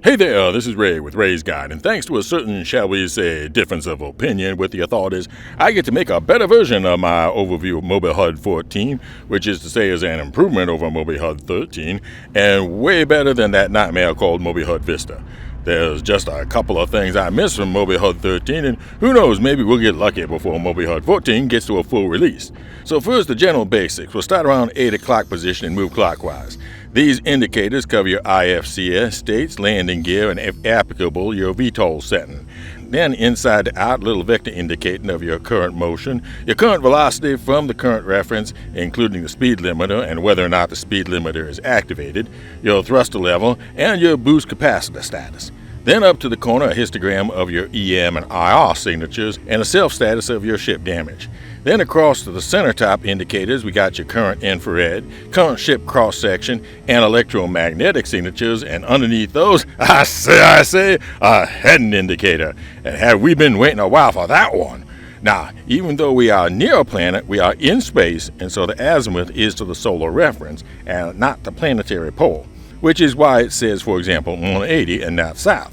Hey there, this is Ray with Ray's Guide, and thanks to a certain, shall we say, difference of opinion with the authorities, I get to make a better version of my overview of MobiHUD 14, which is to say is an improvement over MobiHUD 13, and way better than that nightmare called MobiHUD Vista. There's just a couple of things I missed from MobiHUD 13, and who knows, maybe we'll get lucky before MobiHUD 14 gets to a full release. So first, the general basics. We'll start around 8 o'clock position and move clockwise. These indicators cover your IFCS states, landing gear, and if applicable, your VTOL setting. Then inside the out, little vector indicating of your current motion, your current velocity from the current reference, including the speed limiter and whether or not the speed limiter is activated, your thruster level, and your boost capacitor status. Then up to the corner, a histogram of your EM and IR signatures and a self-status of your ship damage. Then across to the center top indicators, we got your current infrared, current ship cross-section, and electromagnetic signatures, and underneath those, I say, a heading indicator. And have we been waiting a while for that one? Now, even though we are near a planet, we are in space, and so the azimuth is to the solar reference and not the planetary pole, which is why it says, for example, 180 and not south.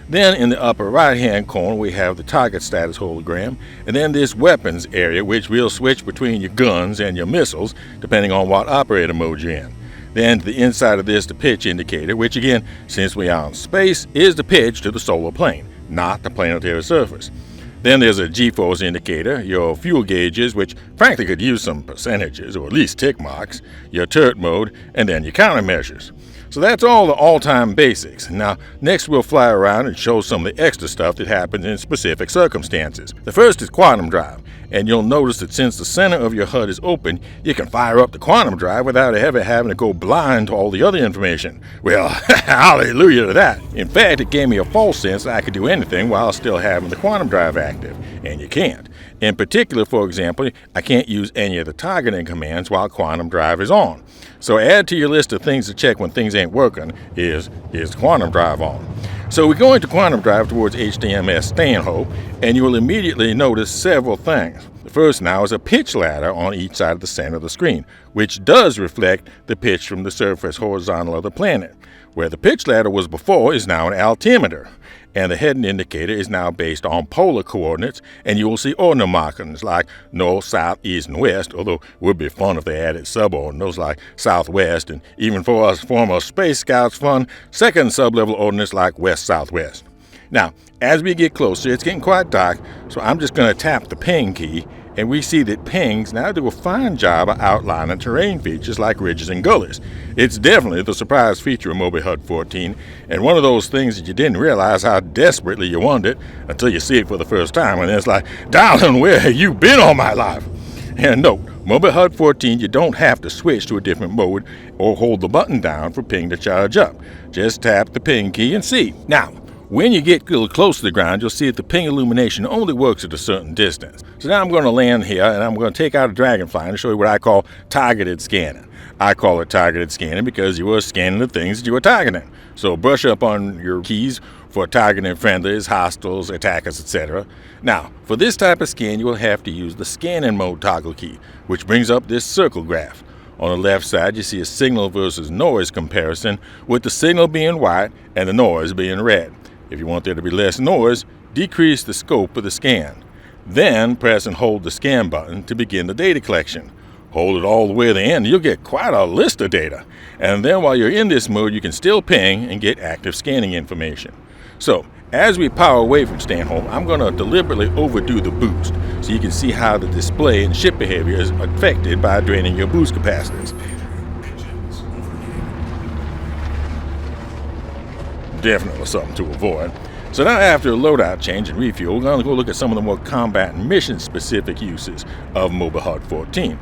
Then in the upper right-hand corner, we have the target status hologram, and then this weapons area, which will switch between your guns and your missiles, depending on what operator mode you're in. Then to the inside of this, the pitch indicator, which again, since we are in space, is the pitch to the solar plane, not the planetary surface. Then there's a G-force indicator, your fuel gauges, which frankly could use some percentages, or at least tick marks, your turret mode, and then your countermeasures. So that's all the all-time basics. Now, next we'll fly around and show some of the extra stuff that happens in specific circumstances. The first is quantum drive, and you'll notice that since the center of your HUD is open, you can fire up the quantum drive without ever having to go blind to all the other information. Well, hallelujah to that. In fact, it gave me a false sense that I could do anything while still having the quantum drive active, and you can't. In particular, for example, I can't use any of the targeting commands while quantum drive is on. So add to your list of things to check when things ain't working is quantum drive on. So we go into quantum drive towards HDMS Stanhope, and you will immediately notice several things. The first now is a pitch ladder on each side of the center of the screen, which does reflect the pitch from the surface horizontal of the planet. Where the pitch ladder was before is now an altimeter, and the heading indicator is now based on polar coordinates, and you will see ordinal markings like north, south, east, and west, although it would be fun if they added subordinals like southwest, and even for us former Space Scouts fun, second sublevel ordinates like west-southwest. Now, as we get closer, it's getting quite dark, so I'm just going to tap the ping key, and we see that pings now do a fine job of outlining terrain features like ridges and gullies. It's definitely the surprise feature of MobiHUD 14, and one of those things that you didn't realize how desperately you wanted until you see it for the first time, and it's like, darling, where have you been all my life? And note, MobiHUD 14, you don't have to switch to a different mode or hold the button down for ping to charge up. Just tap the ping key and see. Now, when you get a little close to the ground, you'll see that the ping illumination only works at a certain distance. So now I'm going to land here, and I'm going to take out a Dragonfly and show you what I call targeted scanning. I call it targeted scanning because you are scanning the things that you are targeting. So brush up on your keys for targeting friendlies, hostiles, attackers, etc. Now, for this type of scan, you will have to use the scanning mode toggle key, which brings up this circle graph. On the left side, you see a signal versus noise comparison, with the signal being white and the noise being red. If you want there to be less noise, decrease the scope of the scan. Then press and hold the scan button to begin the data collection. Hold it all the way to the end, you'll get quite a list of data. And then while you're in this mode, you can still ping and get active scanning information. So, as we power away from Stanhope, I'm going to deliberately overdo the boost so you can see how the display and ship behavior is affected by draining your boost capacitors. Definitely something to avoid. So now after a loadout change and refuel, we're going to go look at some of the more combat and mission specific uses of MobiHUD 14.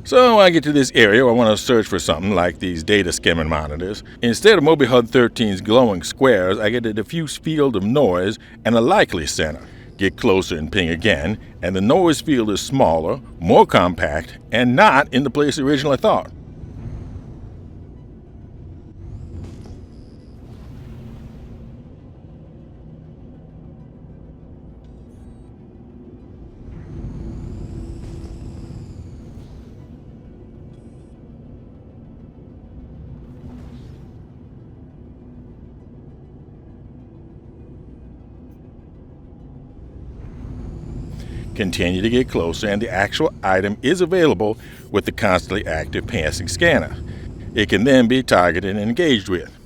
So when I get to this area, I want to search for something like these data skimming monitors. Instead of MobiHUD 13's glowing squares, I get a diffuse field of noise and a likely center. Get closer and ping again, and the noise field is smaller, more compact, and not in the place originally thought. Continue to get closer and the actual item is available with the constantly active passing scanner. It can then be targeted and engaged with.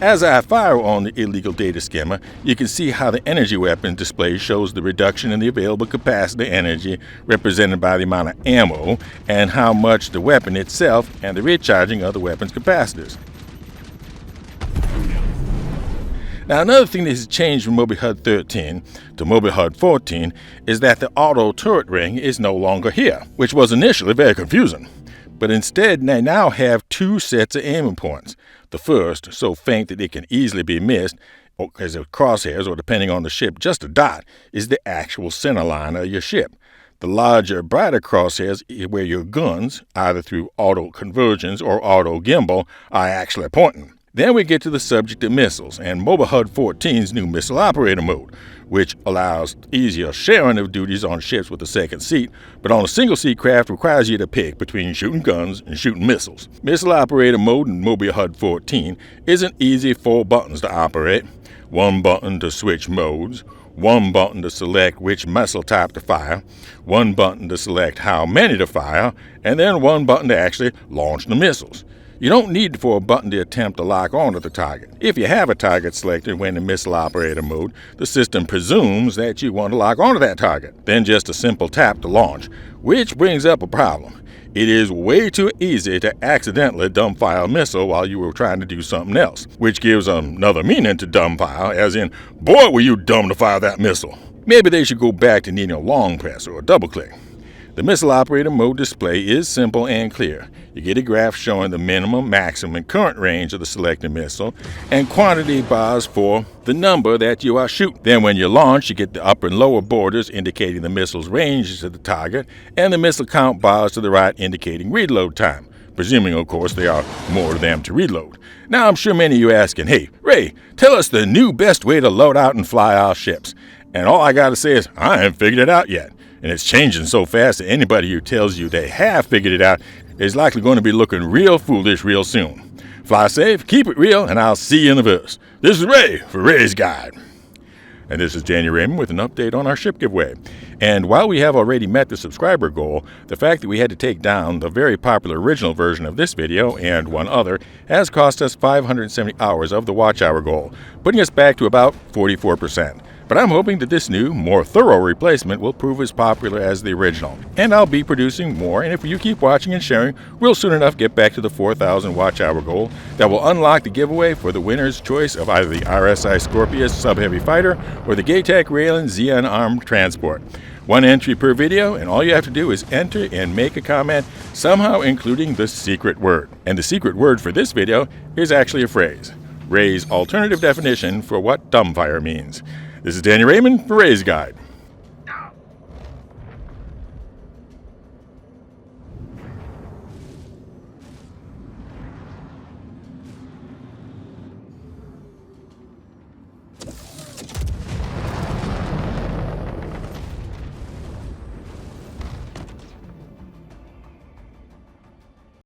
As I fire on the illegal data skimmer, you can see how the energy weapon display shows the reduction in the available capacity energy represented by the amount of ammo and how much the weapon itself and the recharging of the weapon's capacitors. Now, another thing that has changed from MobiHUD 13 to MobiHUD 14 is that the auto turret ring is no longer here, which was initially very confusing. But instead, they now have two sets of aiming points. The first, so faint that it can easily be missed, as a crosshairs or depending on the ship, just a dot, is the actual center line of your ship. The larger, brighter crosshairs where your guns, either through auto convergence or Auto-Gimbal, are actually pointing. Then we get to the subject of missiles and MobiHUD 14's new missile operator mode, which allows easier sharing of duties on ships with a second seat, but on a single-seat craft requires you to pick between shooting guns and shooting missiles. Missile operator mode in MobiHUD 14 isn't easy 4 buttons to operate, 1 button to switch modes, 1 button to select which missile type to fire, 1 button to select how many to fire, and then 1 button to actually launch the missiles. You don't need for a button to attempt to lock onto the target. If you have a target selected when in missile operator mode, the system presumes that you want to lock onto that target, then just a simple tap to launch, which brings up a problem. It is way too easy to accidentally dumbfire a missile while you were trying to do something else, which gives another meaning to dumbfire, as in, boy, were you dumb to fire that missile. Maybe they should go back to needing a long press or a double click. The missile operator mode display is simple and clear. You get a graph showing the minimum, maximum, and current range of the selected missile, and quantity bars for the number that you are shooting. Then when you launch, you get the upper and lower borders indicating the missile's range to the target, and the missile count bars to the right indicating reload time, presuming, of course, there are more of them to reload. Now, I'm sure many of you are asking, hey, Ray, tell us the new best way to load out and fly our ships. And all I gotta say is, I haven't figured it out yet. And it's changing so fast that anybody who tells you they have figured it out is likely going to be looking real foolish real soon. Fly safe, keep it real, and I'll see you in the verse. This is Ray for Ray's Guide. And this is Daniel Raymond with an update on our ship giveaway. And while we have already met the subscriber goal, the fact that we had to take down the very popular original version of this video and one other has cost us 570 hours of the watch hour goal, putting us back to about 44%. But I'm hoping that this new, more thorough replacement will prove as popular as the original. And I'll be producing more, and if you keep watching and sharing, we'll soon enough get back to the 4,000 watch hour goal that will unlock the giveaway for the winner's choice of either the RSI Scorpius sub-heavy fighter or the Gaytech Raylan Xeon armed transport. 1 entry per video, and all you have to do is enter and make a comment, somehow including the secret word. And the secret word for this video is actually a phrase, Ray's alternative definition for what dumbfire means. This is Daniel Raymond for Ray's Guide.